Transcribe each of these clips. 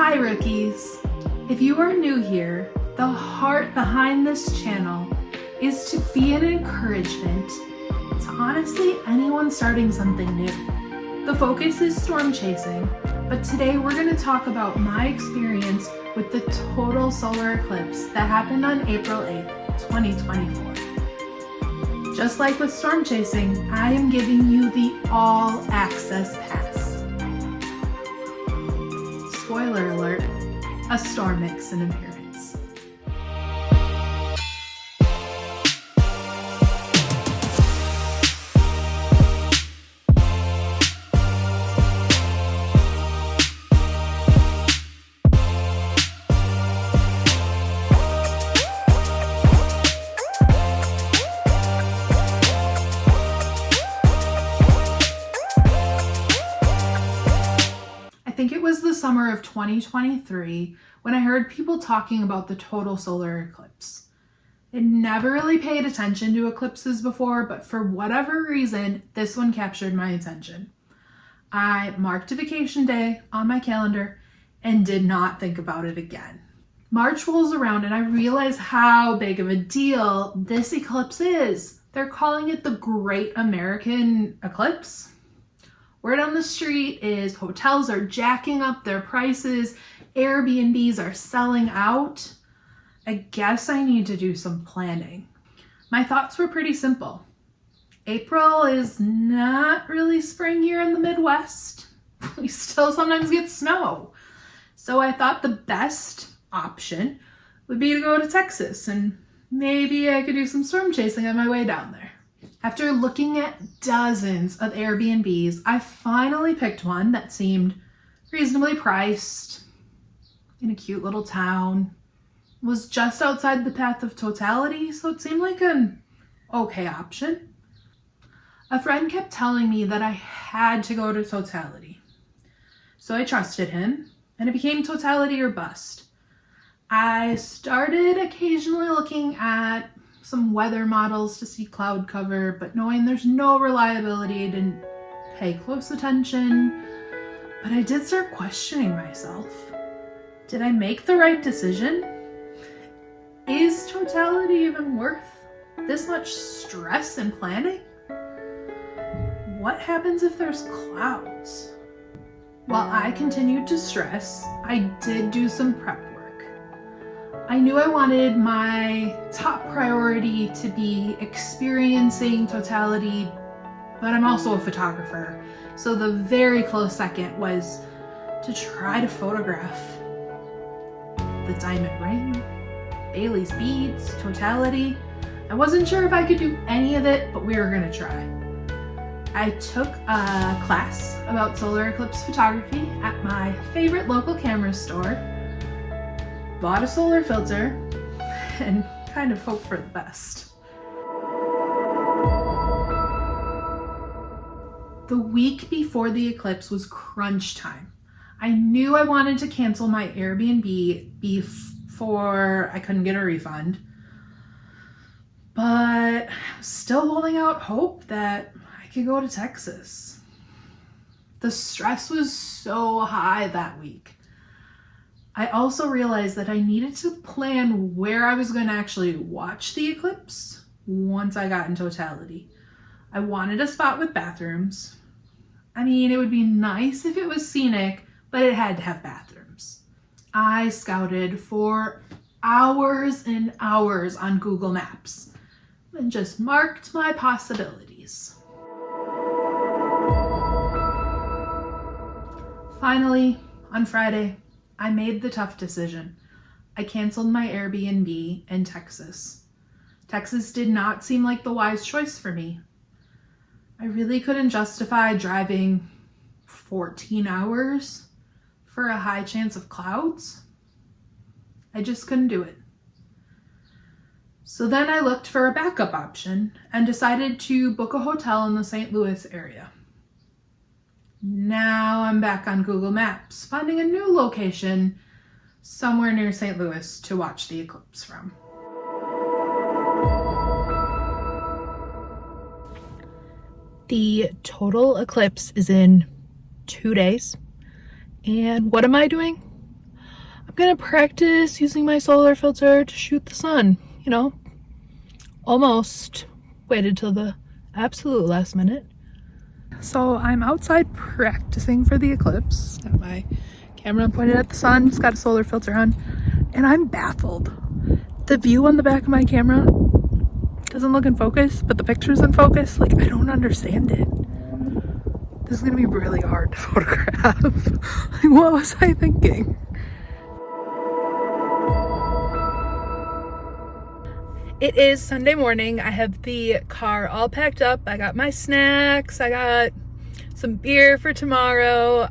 Hi rookies! If you are new here, the heart behind this channel is to be an encouragement to honestly anyone starting something new. The focus is storm chasing, but today we're going to talk about my experience with the total solar eclipse that happened on April 8th, 2024. Just like with storm chasing, I am giving you the all access pass. Spoiler alert, a storm makes an appearance. I think it was the summer of 2023 when I heard people talking about the total solar eclipse. I'd never really paid attention to eclipses before, but for whatever reason, this one captured my attention. I marked a vacation day on my calendar and did not think about it again. March rolls around and I realize how big of a deal this eclipse is. They're calling it the Great American Eclipse. Word on the street is hotels are jacking up their prices, Airbnbs are selling out. I guess I need to do some planning. My thoughts were pretty simple. April is not really spring here in the Midwest. We still sometimes get snow. So I thought the best option would be to go to Texas and maybe I could do some storm chasing on my way down there. After looking at dozens of Airbnbs, I finally picked one that seemed reasonably priced, in a cute little town, was just outside the path of Totality, so it seemed like an okay option. A friend kept telling me that I had to go to Totality, so I trusted him, and it became Totality or bust. I started occasionally looking at some weather models to see cloud cover, but knowing there's no reliability, I didn't pay close attention. But I did start questioning myself. Did I make the right decision? Is Totality even worth this much stress and planning? What happens if there's clouds? While I continued to stress, I did do some prep work. I knew I wanted my top priority to be experiencing Totality, but I'm also a photographer. So the very close second was to try to photograph the diamond ring, Bailey's beads, Totality. I wasn't sure if I could do any of it, but we were gonna try. I took a class about solar eclipse photography at my favorite local camera store, bought a solar filter, and kind of hoped for the best. The week before the eclipse was crunch time. I knew I wanted to cancel my Airbnb before I couldn't get a refund, but I was still holding out hope that I could go to Texas. The stress was so high that week. I also realized that I needed to plan where I was going to actually watch the eclipse once I got in Totality. I wanted a spot with bathrooms. I mean, it would be nice if it was scenic, but it had to have bathrooms. I scouted for hours and hours on Google Maps and just marked my possibilities. Finally, on Friday, I made the tough decision. I canceled my Airbnb in Texas. Texas did not seem like the wise choice for me. I really couldn't justify driving 14 hours for a high chance of clouds. I just couldn't do it. So then I looked for a backup option and decided to book a hotel in the St. Louis area. Now I'm back on Google Maps, finding a new location somewhere near St. Louis to watch the eclipse from. The total eclipse is in 2 days. And what am I doing? I'm gonna practice using my solar filter to shoot the sun, almost waited till the absolute last minute. So I'm outside practicing for the eclipse. Got my camera pointed at the sun, it's got a solar filter on, and I'm baffled. The view on the back of my camera doesn't look in focus, but the picture's in focus. Like, I don't understand it. This is gonna be really hard to photograph. Like, what was I thinking? It is Sunday morning. I have the car all packed up. I got my snacks. I got some beer for tomorrow.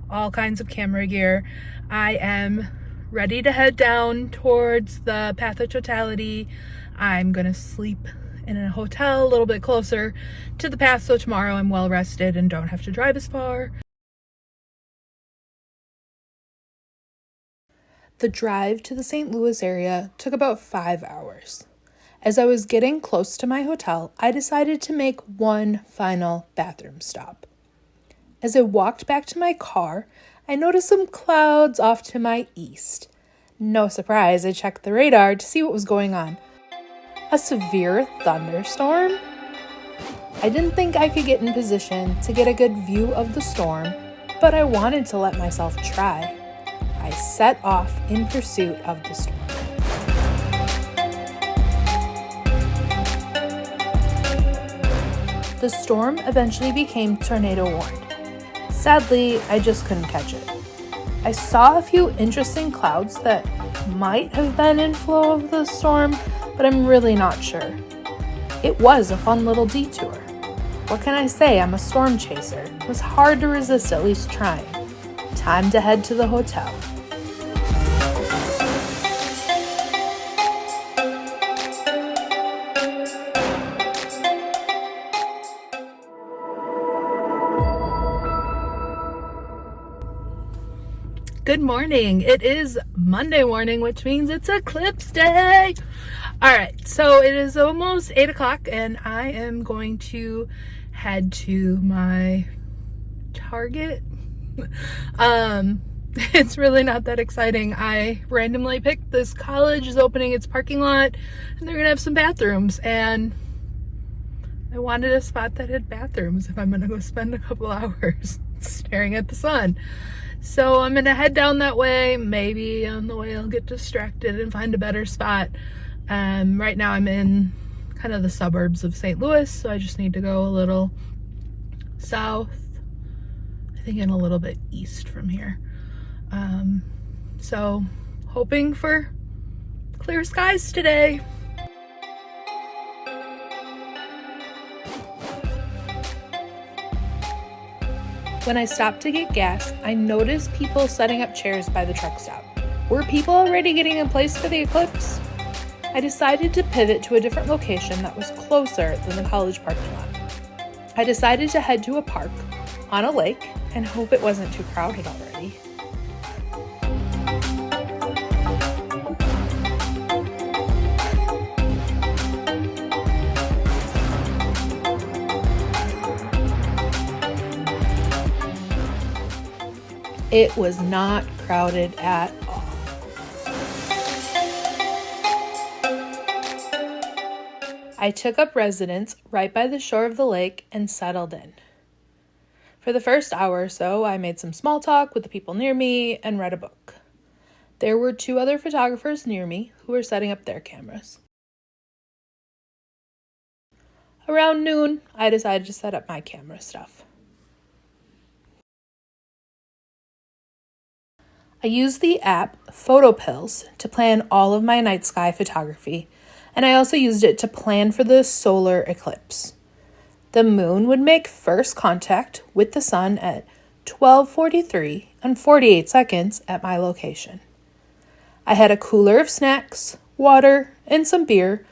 All kinds of camera gear. I am ready to head down towards the path of Totality. I'm gonna sleep in a hotel a little bit closer to the path, so tomorrow I'm well rested and don't have to drive as far. The drive to the St. Louis area took about 5 hours. As I was getting close to my hotel, I decided to make one final bathroom stop. As I walked back to my car, I noticed some clouds off to my east. No surprise, I checked the radar to see what was going on. A severe thunderstorm? I didn't think I could get in position to get a good view of the storm, but I wanted to let myself try. I set off in pursuit of the storm. The storm eventually became tornado warned. Sadly, I just couldn't catch it. I saw a few interesting clouds that might have been inflow of the storm, but I'm really not sure. It was a fun little detour. What can I say? I'm a storm chaser. It was hard to resist at least trying. Time to head to the hotel. Good morning. It is Monday morning, which means it's Eclipse Day. All right, so it is almost 8 o'clock and I am going to head to my Target. It's really not that exciting. I randomly picked this college is opening its parking lot and they're gonna have some bathrooms, and I wanted a spot that had bathrooms if I'm gonna go spend a couple hours staring at the sun. So I'm gonna head down that way. Maybe on the way I'll get distracted and find a better spot. Right now I'm in kind of the suburbs of St. Louis, so I just need to go a little south, I think, and a little bit east from here. So hoping for clear skies today. When I stopped to get gas, I noticed people setting up chairs by the truck stop. Were people already getting in place for the eclipse? I decided to pivot to a different location that was closer than the college parking lot. I decided to head to a park on a lake and hope it wasn't too crowded already. It was not crowded at all. I took up residence right by the shore of the lake and settled in. For the first hour or so, I made some small talk with the people near me and read a book. There were 2 other photographers near me who were setting up their cameras. Around noon, I decided to set up my camera stuff. I used the app PhotoPills to plan all of my night sky photography, and I also used it to plan for the solar eclipse. The moon would make first contact with the sun at 12:43 and 48 seconds at my location. I had a cooler of snacks, water, and some beer,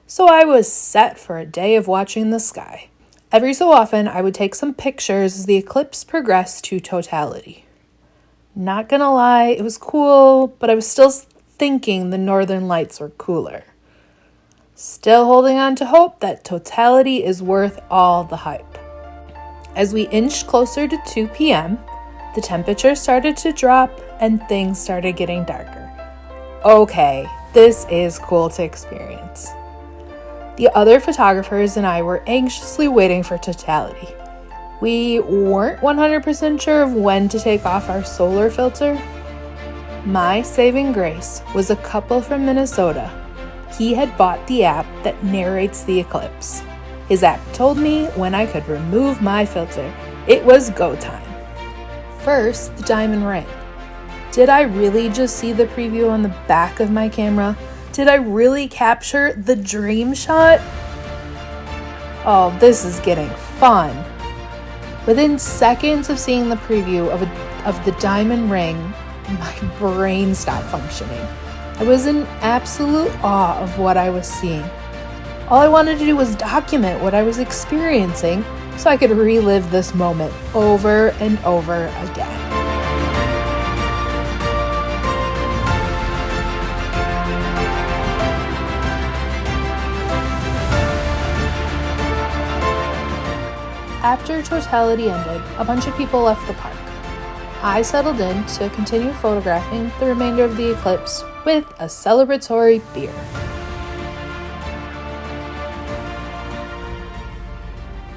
so I was set for a day of watching the sky. Every so often, I would take some pictures as the eclipse progressed to totality. Not gonna lie, it was cool, but I was still thinking the northern lights were cooler. Still holding on to hope that totality is worth all the hype. As we inched closer to 2 p.m., The temperature started to drop and things started getting darker. Okay, this is cool to experience. The other photographers and I were anxiously waiting for totality. We weren't 100% sure of when to take off our solar filter. My saving grace was a couple from Minnesota. He had bought the app that narrates the eclipse. His app told me when I could remove my filter. It was go time. First, the diamond ring. Did I really just see the preview on the back of my camera? Did I really capture the dream shot? Oh, this is getting fun. Within seconds of seeing the preview of the diamond ring, my brain stopped functioning. I was in absolute awe of what I was seeing. All I wanted to do was document what I was experiencing so I could relive this moment over and over again. After totality ended, a bunch of people left the park. I settled in to continue photographing the remainder of the eclipse with a celebratory beer.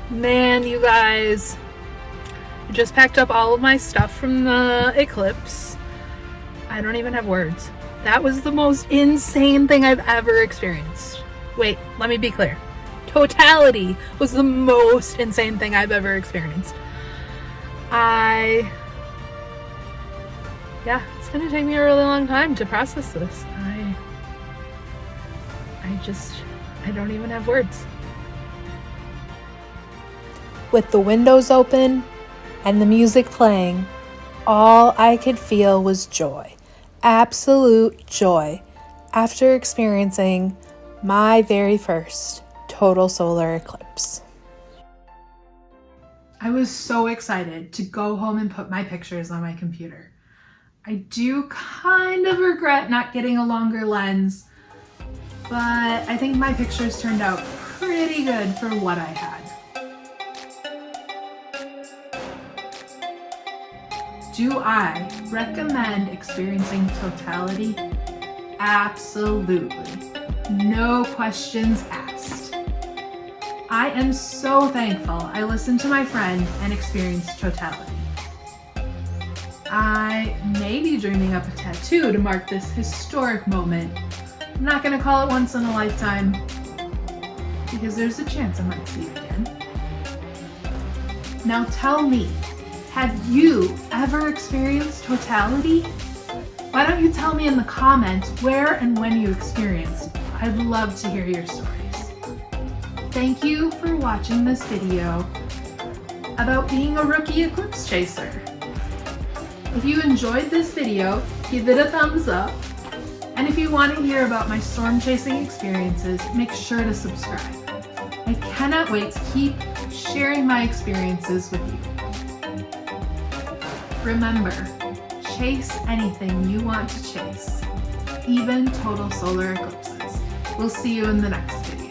Man, you guys, I just packed up all of my stuff from the eclipse. I don't even have words. That was the most insane thing I've ever experienced. Wait, let me be clear. Totality was the most insane thing I've ever experienced. It's gonna take me a really long time to process this. I don't even have words. With the windows open and the music playing, all I could feel was joy, absolute joy, after experiencing my very first total solar eclipse. I was so excited to go home and put my pictures on my computer. I do kind of regret not getting a longer lens, but I think my pictures turned out pretty good for what I had. Do I recommend experiencing totality? Absolutely. No questions asked. I am so thankful I listened to my friend and experienced totality. I may be dreaming up a tattoo to mark this historic moment. I'm not going to call it once in a lifetime because there's a chance I might see it again. Now tell me, have you ever experienced totality? Why don't you tell me in the comments where and when you experienced it? I'd love to hear your stories. Thank you for watching this video about being a rookie eclipse chaser. If you enjoyed this video, give it a thumbs up. And if you want to hear about my storm chasing experiences, make sure to subscribe. I cannot wait to keep sharing my experiences with you. Remember, chase anything you want to chase, even total solar eclipses. We'll see you in the next video.